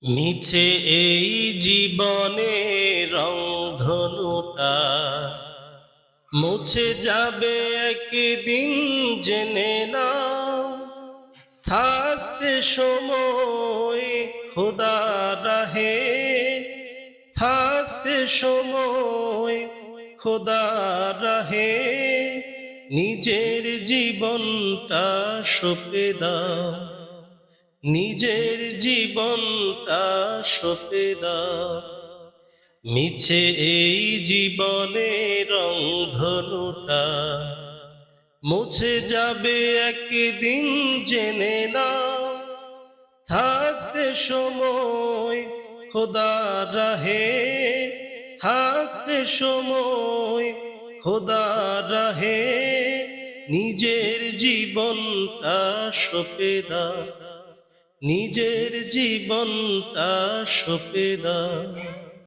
মিছে এই জীবনে রংধনুটা মুছে যাবে একদিন, জেনে নাও। থাকতে সময় খোদা রাহে, থাকতে সময় খোদা রাহে, নিজের জীবনটা সঁপে দাও, নিজের জীবনটা সঁপে দাও। মিছে এই জীবনে রংধনুটা মুছে যাবে একদিন, জেনে নাও। থাকতে সময় খোদা রাহে, থাকতে সময় খোদা রাহে, নিজের জীবনটা সঁপে দাও, নিজের জীবনটা সঁপে দাও।